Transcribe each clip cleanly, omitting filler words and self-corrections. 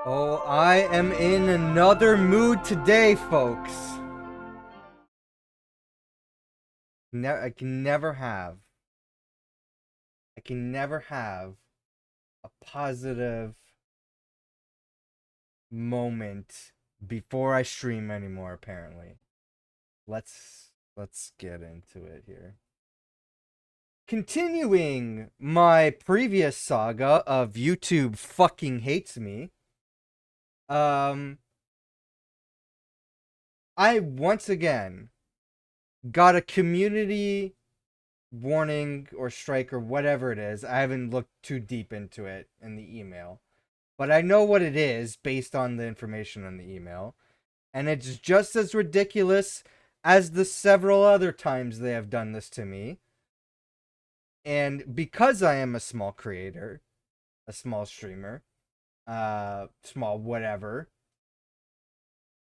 Oh, I am in another mood today, folks. I can never have. I can never have a positive moment before I stream anymore, apparently. Let's get into it here. Continuing my previous saga of YouTube fucking hates me. Um I once again got a community warning or strike or whatever it is. I haven't looked too deep into it in the email, but I know what it is based on the information in the email. And it's just as ridiculous as the several other times they have done this to me. And because I am a small creator, a small streamer, small whatever,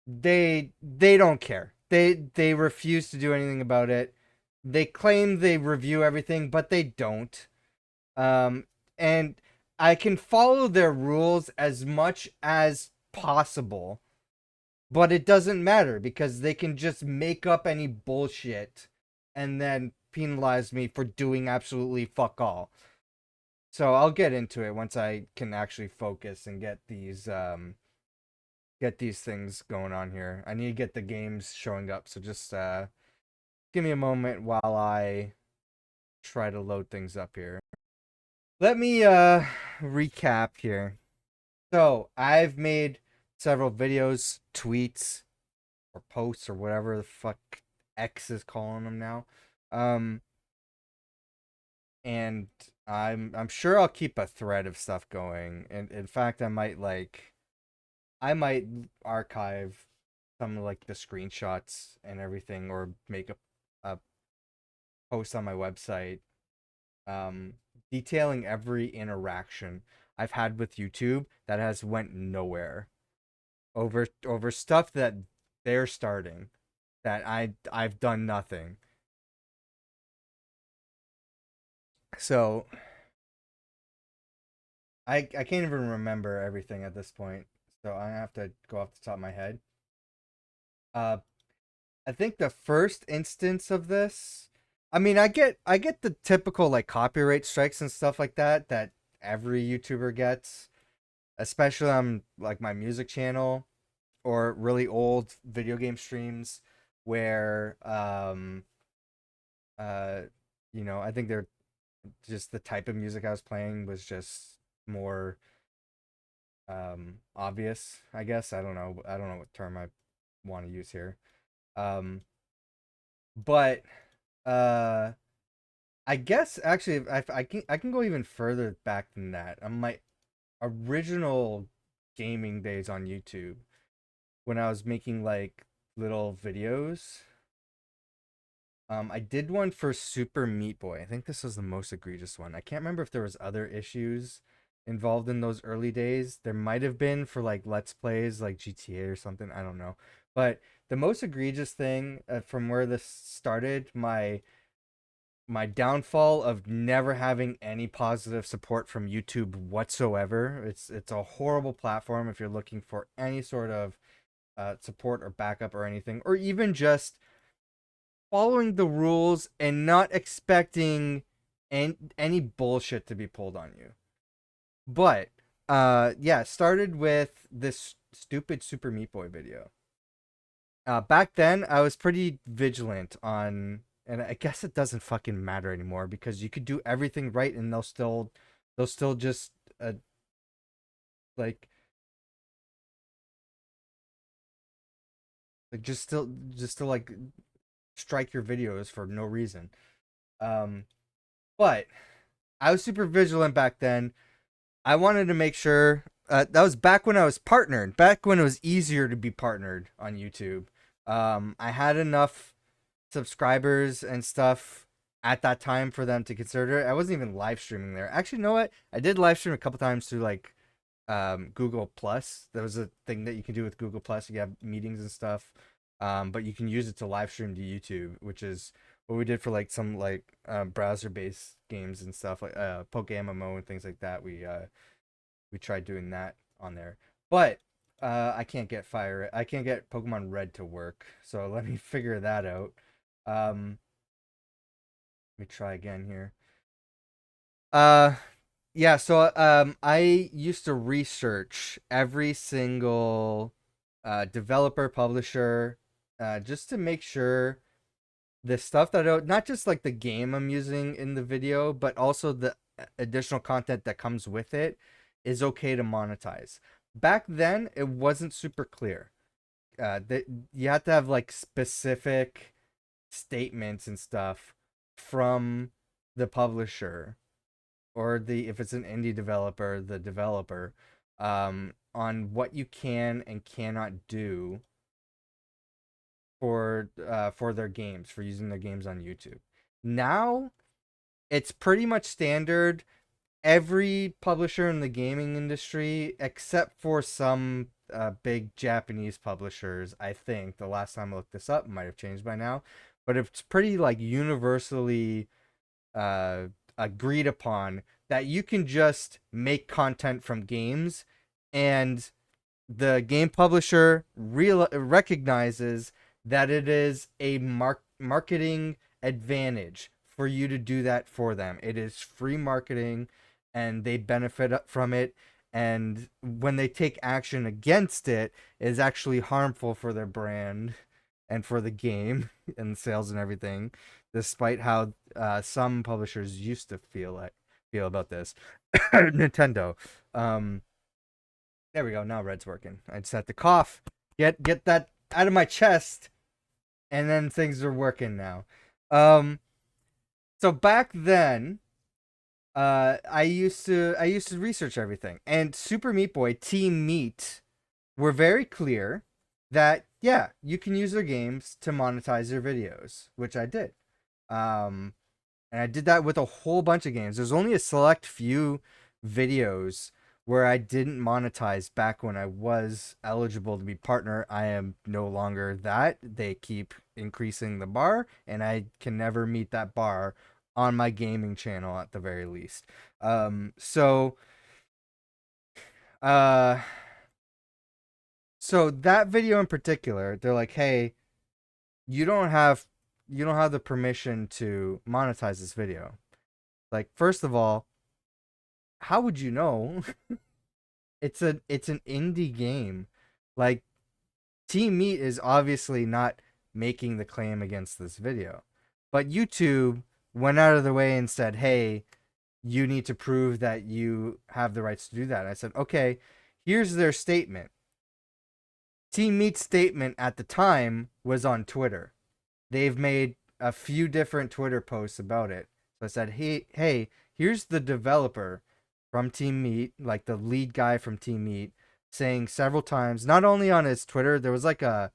they don't care. They refuse to do anything about it. They claim they review everything, but they don't. Um, and I can follow their rules as much as possible, but it doesn't matter because they can just make up any bullshit and then penalize me for doing absolutely fuck all. So I'll get into it once I can actually focus and get these things going on here. I need to get the games showing up, so just give me a moment while I try to load things up here. Let me recap here. So, I've made several videos, tweets, or posts, or whatever the fuck X is calling them now. Um, and I'm sure I'll keep a thread of stuff going. And in fact, I might archive some of like the screenshots and everything, or make a post on my website, um, detailing every interaction I've had with YouTube that has went nowhere over stuff that they're starting, that I've done nothing. So I can't even remember everything at this point. So I have to go off the top of my head. Uh, I think the first instance of this, I mean, I get the typical like copyright strikes and stuff like that every YouTuber gets, especially on like my music channel or really old video game streams where uh I think they're just the type of music I was playing was just more obvious, I guess. I don't know what term I want to use here. Um but uh I guess actually I can go even further back than that. On my original gaming days on YouTube, when I was making like little videos, I did one for Super Meat Boy. I think this was the most egregious one. I can't remember if there was other issues involved in those early days. There might have been for like Let's Plays like GTA or something. I don't know. But the most egregious thing, from where this started, my downfall of never having any positive support from YouTube whatsoever. It's a horrible platform if you're looking for any sort of support or backup or anything, or even just following the rules and not expecting any bullshit to be pulled on you. But yeah, started with this stupid Super Meat Boy video. Back then I was pretty vigilant on, and I guess it doesn't fucking matter anymore because you could do everything right and they'll still just like just still like strike your videos for no reason. Um but I was super vigilant back then. I wanted to make sure, that was back when I was partnered, back when it was easier to be partnered on YouTube. I had enough subscribers and stuff at that time for them to consider it. I wasn't even live streaming there. Actually, you know what? I did live stream a couple times through like Google Plus. There was a thing that you can do with Google Plus. You have meetings and stuff, but you can use it to live stream to YouTube, which is what we did for like some like browser based games and stuff like Poke MMO and things like that. We tried doing that on there. But I can't get Fire. I can't get Pokemon Red to work. So let me figure that out. Um, Let me try again here. Uh, yeah. So I used to research every single developer, publisher, just to make sure the stuff that not just like the game I'm using in the video, but also the additional content that comes with it is okay to monetize. Back then, it wasn't super clear. That you had to have like specific statements and stuff from the publisher or the if it's an indie developer, the developer, on what you can and cannot do for their games, for using their games on YouTube. Now it's pretty much standard. Every publisher in the gaming industry, except for some big Japanese publishers, I think the last time I looked this up, it might have changed by now, but it's pretty like universally uh, agreed upon that you can just make content from games, and the game publisher recognizes that it is a marketing advantage for you to do that for them. It is free marketing and they benefit from it. And when they take action against it, it is actually harmful for their brand and for the game and sales and everything, despite how some publishers used to feel about this. Nintendo. Um, there we go. Now Red's working. I just had to cough, get that out of my chest, and then things are working now. Um, so back then, I used to research everything, and Super Meat Boy, Team Meat were very clear that yeah, you can use their games to monetize their videos, which I did. Um, and I did that with a whole bunch of games. There's only a select few videos where I didn't monetize back when I was eligible to be partner. I am no longer that. They keep increasing the bar, and I can never meet that bar on my gaming channel at the very least. So uh so that video in particular, they're like, "Hey, you don't have the permission to monetize this video." Like, first of all, how would you know? It's an indie game. Like, Team Meat is obviously not making the claim against this video. But YouTube went out of the way and said, "Hey, you need to prove that you have the rights to do that." And I said, "Okay, here's their statement." Team Meat's statement at the time was on Twitter. They've made a few different Twitter posts about it. So I said, hey, here's the developer from Team Meat, like the lead guy from Team Meat, saying several times, not only on his Twitter, there was like a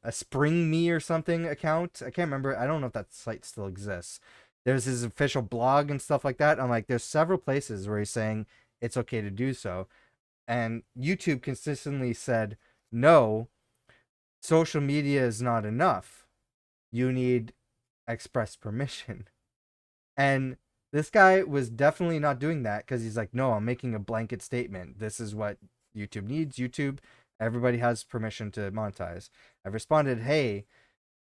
Spring Me or something account. I can't remember. I don't know if that site still exists. There's his official blog and stuff like that. I'm like, there's several places where he's saying it's okay to do so. And YouTube consistently said, no, social media is not enough. You need express permission. And this guy was definitely not doing that because he's like, no, I'm making a blanket statement. This is what YouTube needs. YouTube, everybody has permission to monetize. I responded, hey,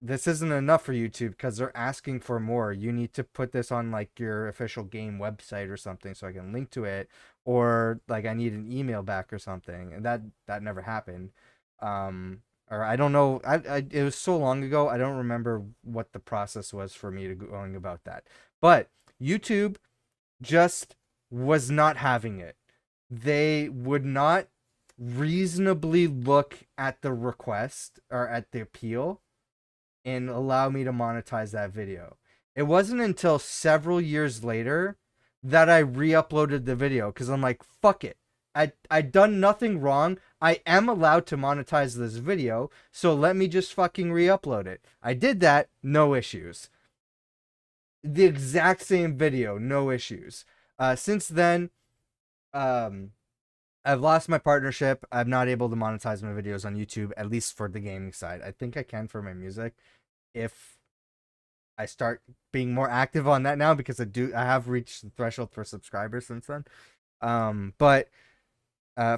this isn't enough for YouTube because they're asking for more. You need to put this on like your official game website or something so I can link to it, or like I need an email back or something. And that never happened. Or I don't know. It was so long ago. I don't remember what the process was for me to going about that. But YouTube just was not having it. They would not reasonably look at the request or at the appeal and allow me to monetize that video. It wasn't until several years later that I re-uploaded the video because I'm like, fuck it. I done nothing wrong. I am allowed to monetize this video, so let me just fucking re-upload it. I did that, no issues. The exact same video, no issues. Since then, um, I've lost my partnership. I'm not able to monetize my videos on YouTube, at least for the gaming side. I think I can for my music if I start being more active on that now because I have reached the threshold for subscribers since then. But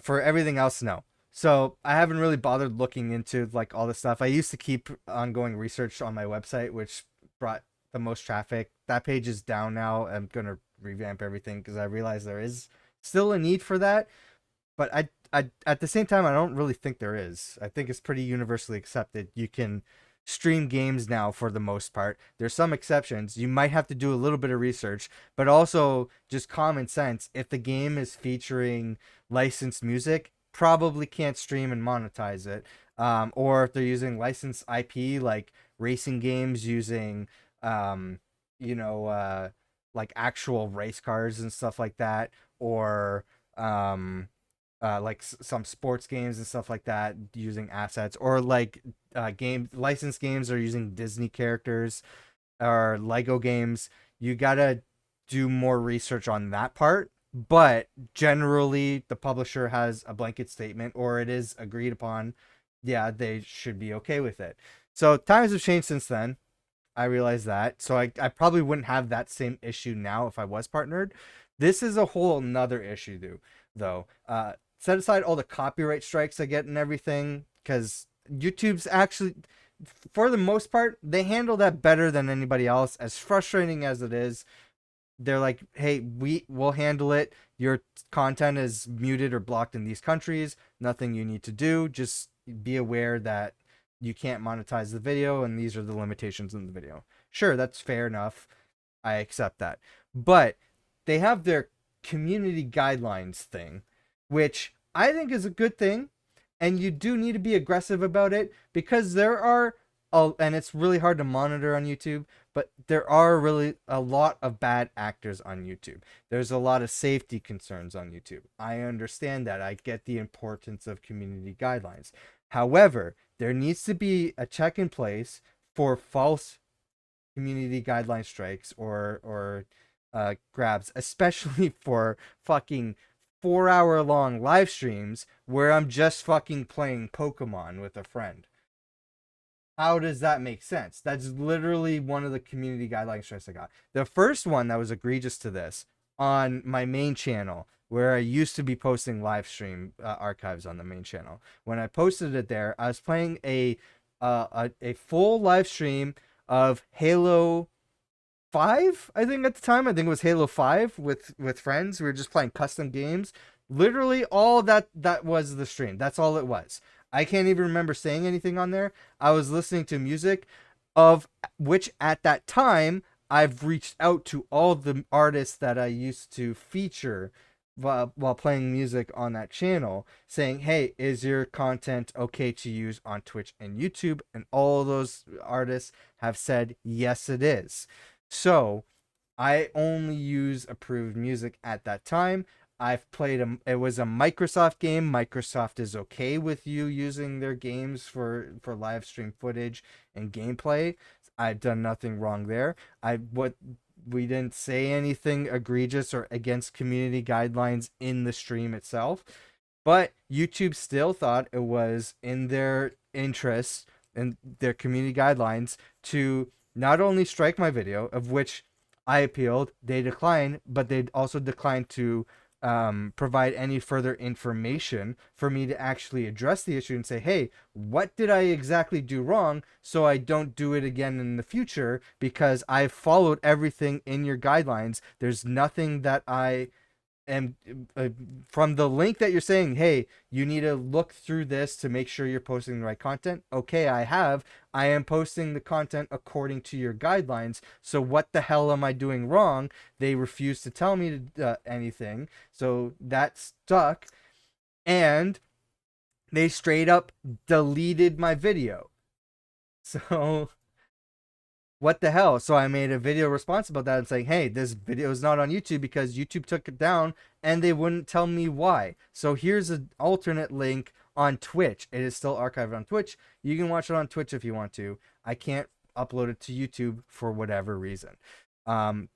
For everything else, no. So I haven't really bothered looking into like all this stuff. I used to keep ongoing research on my website, which brought the most traffic. That page is down now. I'm gonna revamp everything because I realize there is still a need for that. But I at the same time, I don't really think there is. I think it's pretty universally accepted. You can stream games now for the most part. There's some exceptions. You might have to do a little bit of research, but also just common sense. If the game is featuring licensed music, probably can't stream and monetize it. Or if they're using licensed IP, like racing games using, um, you know, like actual race cars and stuff like that, or like some sports games and stuff like that using assets, or like game licensed games are using Disney characters or Lego games. You gotta do more research on that part. But generally, the publisher has a blanket statement, or it is agreed upon. Yeah, they should be okay with it. So times have changed since then. I realize that. So I probably wouldn't have that same issue now if I was partnered. This is a whole another issue, though. Set aside all the copyright strikes I get and everything, because YouTube's actually, for the most part, they handle that better than anybody else. As frustrating as it is, they're like, hey, will handle it. Your content is muted or blocked in these countries. Nothing you need to do. Just be aware that you can't monetize the video and these are the limitations in the video. Sure, that's fair enough. I accept that. But they have their community guidelines thing, which I think is a good thing. And you do need to be aggressive about it because there are, and it's really hard to monitor on YouTube, but there are really a lot of bad actors on YouTube. There's a lot of safety concerns on YouTube. I understand that. I get the importance of community guidelines. However, there needs to be a check in place for false community guideline strikes or grabs, especially for fucking 4 hour long live streams where I'm just fucking playing Pokemon with a friend. How does that make sense? That's literally one of the community guideline strikes I got. The first one that was egregious to this on my main channel, where I used to be posting live stream archives on the main channel. When I posted it there, I was playing a full live stream of Halo 5, I think at the time. I think it was Halo 5 with friends. We were just playing custom games. Literally all that was the stream. That's all it was. I can't even remember saying anything on there. I was listening to music of which at that time I've reached out to all the artists that I used to feature while playing music on that channel, saying, hey, is your content okay to use on Twitch and YouTube? And all those artists have said, yes, it is. So I only use approved music at that time. I've played it was a Microsoft game. Microsoft is okay with you using their games for live stream footage and gameplay. I've done nothing wrong there. We didn't say anything egregious or against community guidelines in the stream itself, but YouTube still thought it was in their interests and their community guidelines to not only strike my video, of which I appealed, they declined, but they also declined to provide any further information for me to actually address the issue and say, hey, what did I exactly do wrong so I don't do it again in the future, because I've followed everything in your guidelines. There's nothing that I am from the link that you're saying, hey, you need to look through this to make sure you're posting the right content. Okay, I am posting the content according to your guidelines. So what the hell am I doing wrong? They refuse to tell me anything. So that stuck. And they straight up deleted my video. So what the hell? So I made a video response about that and saying, hey, this video is not on YouTube because YouTube took it down and they wouldn't tell me why. So here's an alternate link on Twitch. It is still archived on Twitch. You can watch it on Twitch if you want to. I can't upload it to YouTube for whatever reason.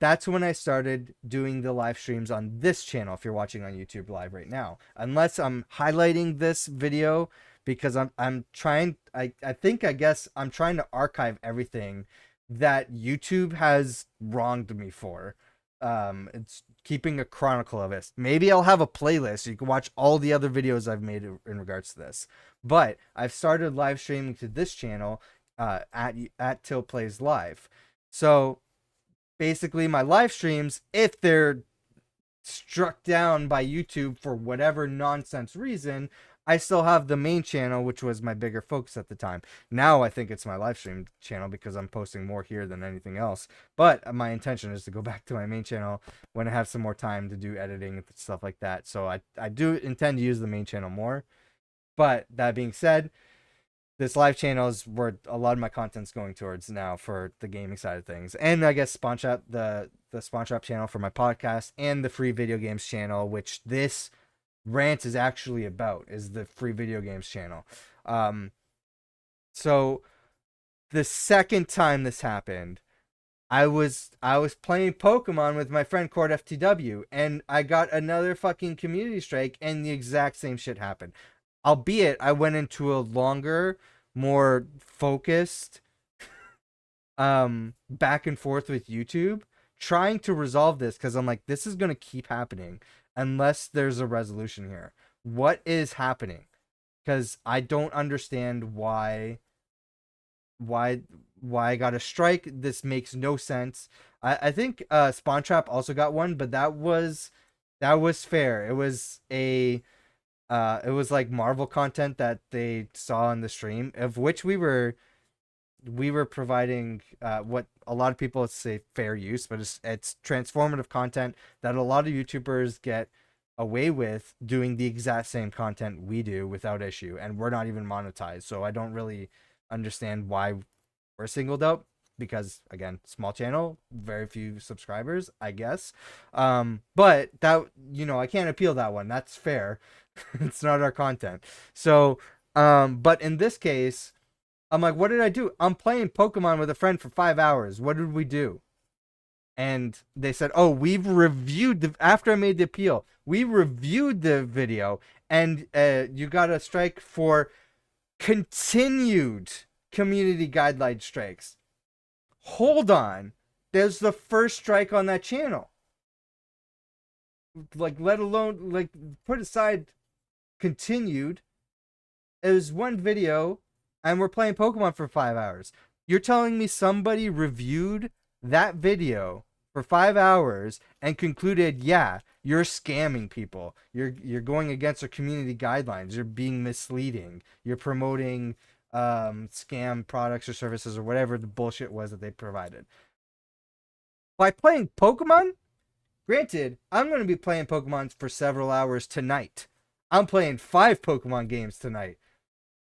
That's when I started doing the live streams on this channel. If you're watching on YouTube live right now, unless I'm highlighting this video because I'm trying, I guess I'm trying to archive everything that YouTube has wronged me for. It's keeping a chronicle of it. Maybe I'll have a playlist so you can watch all the other videos I've made in regards to this. But I've started live streaming to this channel at Till Plays Live. So basically, my live streams, if they're struck down by YouTube for whatever nonsense reason, I still have the main channel, which was my bigger focus at the time. Now I think it's my live stream channel because I'm posting more here than anything else. But my intention is to go back to my main channel when I have some more time to do editing and stuff like that. So I do intend to use the main channel more. But that being said, this live channel is where a lot of my content's going towards now for the gaming side of things. And I guess Spawn the Spawn Shop channel for my podcast, and the free video games channel, which this rant is actually about, is the free video games channel. So the second time this happened, I was playing Pokemon with my friend Cord FTW, and I got another fucking community strike, and the exact same shit happened. Albeit I went into a longer, more focused back and forth with YouTube trying to resolve this, because I'm like, this is going to keep happening unless there's a resolution here. What is happening? Because I don't understand why I got a strike. This makes no sense. I think Spawn Trap also got one, but that was fair. It was like Marvel content that they saw on the stream, of which we were providing what a lot of people say fair use, but it's transformative content that a lot of YouTubers get away with doing the exact same content we do without issue, and we're not even monetized. So I don't really understand why we're singled out, because again, small channel, very few subscribers, I guess. But that, I can't appeal that one. That's fair. It's not our content. So but in this case, I'm like, what did I do? I'm playing Pokemon with a friend for 5 hours. What did we do? And they said, oh, we've reviewed after I made the appeal, we reviewed the video, and you got a strike for continued community guideline strikes. Hold on. There's the first strike on that channel. Like, let alone, like, put aside continued. It was one video, and we're playing Pokemon for 5 hours. You're telling me somebody reviewed that video for 5 hours and concluded, yeah, you're scamming people. You're going against our community guidelines. You're being misleading. You're promoting scam products or services or whatever the bullshit was that they provided. By playing Pokemon, granted, I'm going to be playing Pokemon for several hours tonight. I'm playing 5 Pokemon games tonight.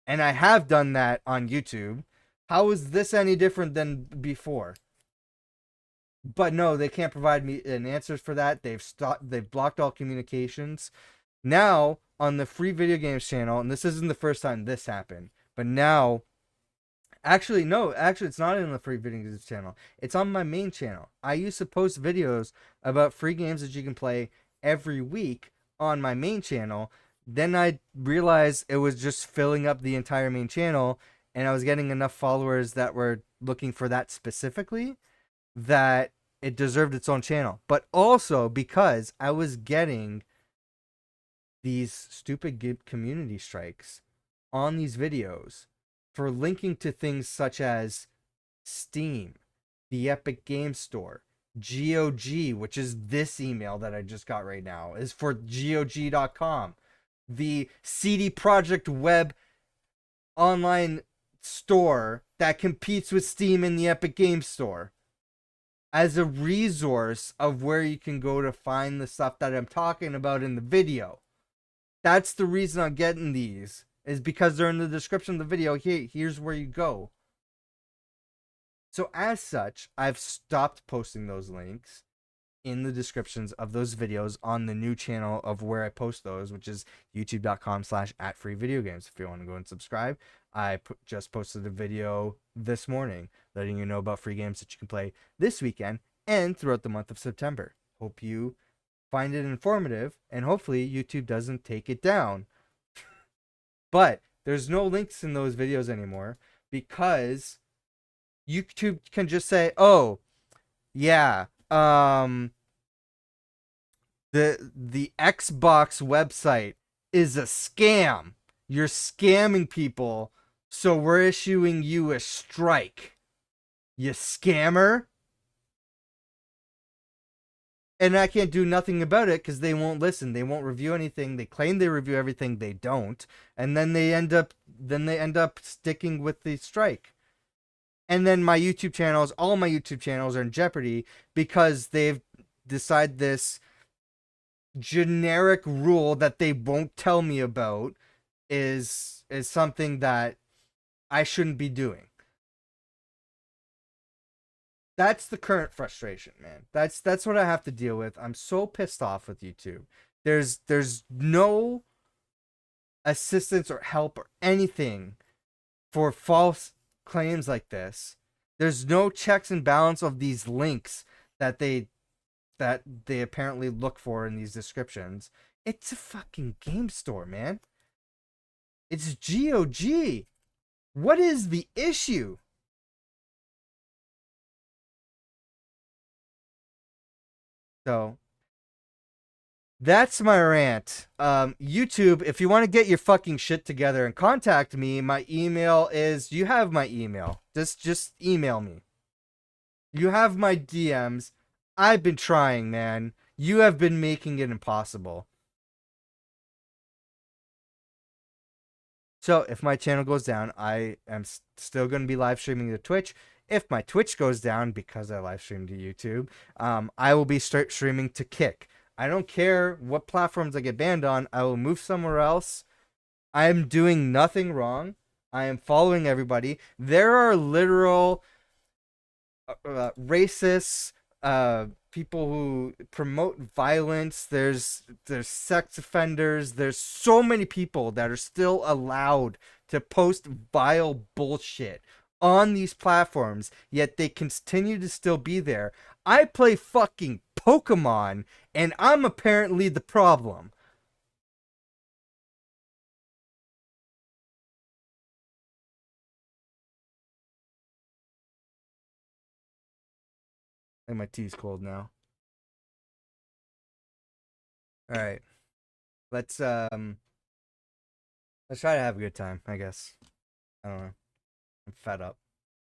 And I have done that on YouTube. How is this any different than before? But no, they can't provide me an answer for that. They've blocked all communications. Now, on the free video games channel, and this isn't the first time this happened, but now, actually, it's not in the free video games channel. It's on my main channel. I used to post videos about free games that you can play every week on my main channel. Then I realized it was just filling up the entire main channel, and I was getting enough followers that were looking for that specifically, that it deserved its own channel. But also because I was getting these stupid community strikes on these videos for linking to things such as Steam, the Epic Game Store, GOG, which is this email that I just got right now, is for GOG.com. The CD Projekt Web online store that competes with Steam and the Epic Game Store, as a resource of where you can go to find the stuff that I'm talking about in the video. That's the reason I'm getting these, is because they're in the description of the video. Here's where you go. So as such, I've stopped posting those links in the descriptions of those videos on the new channel of where I post those, which is youtube.com/@freevideogames. If you want to go and subscribe, I just posted a video this morning letting you know about free games that you can play this weekend and throughout the month of September. Hope you find it informative, and hopefully YouTube doesn't take it down. But there's no links in those videos anymore, because YouTube can just say, oh, yeah, The Xbox website is a scam. You're scamming people, so we're issuing you a strike. You scammer. And I can't do nothing about it because they won't listen. They won't review anything. They claim they review everything. They don't. And then they end up sticking with the strike. And then all my YouTube channels are in jeopardy because they've decided this generic rule that they won't tell me about is something that I shouldn't be doing. That's the current frustration, man. That's what I have to deal with. I'm so pissed off with YouTube. There's no assistance or help or anything for false claims like this. There's no checks and balance of these links that they apparently look for in these descriptions. It's a fucking game store, man. It's GOG. What is the issue? So that's my rant. YouTube, if you want to get your fucking shit together and contact me, my email is. You have my email. Just email me. You have my DMs. I've been trying, man. You have been making it impossible. So if my channel goes down, I am still going to be live streaming to Twitch. If my Twitch goes down because I live stream to YouTube, I will be streaming to Kick. I don't care what platforms I get banned on. I will move somewhere else. I am doing nothing wrong. I am following everybody. There are literal racists, people who promote violence. There's sex offenders. There's so many people that are still allowed to post vile bullshit on these platforms, yet they continue to still be there. I play fucking Pokemon, and I'm apparently the problem. I think my tea's cold now. All right, let's um, let's try to have a good time. I guess. I don't know. I'm fed up.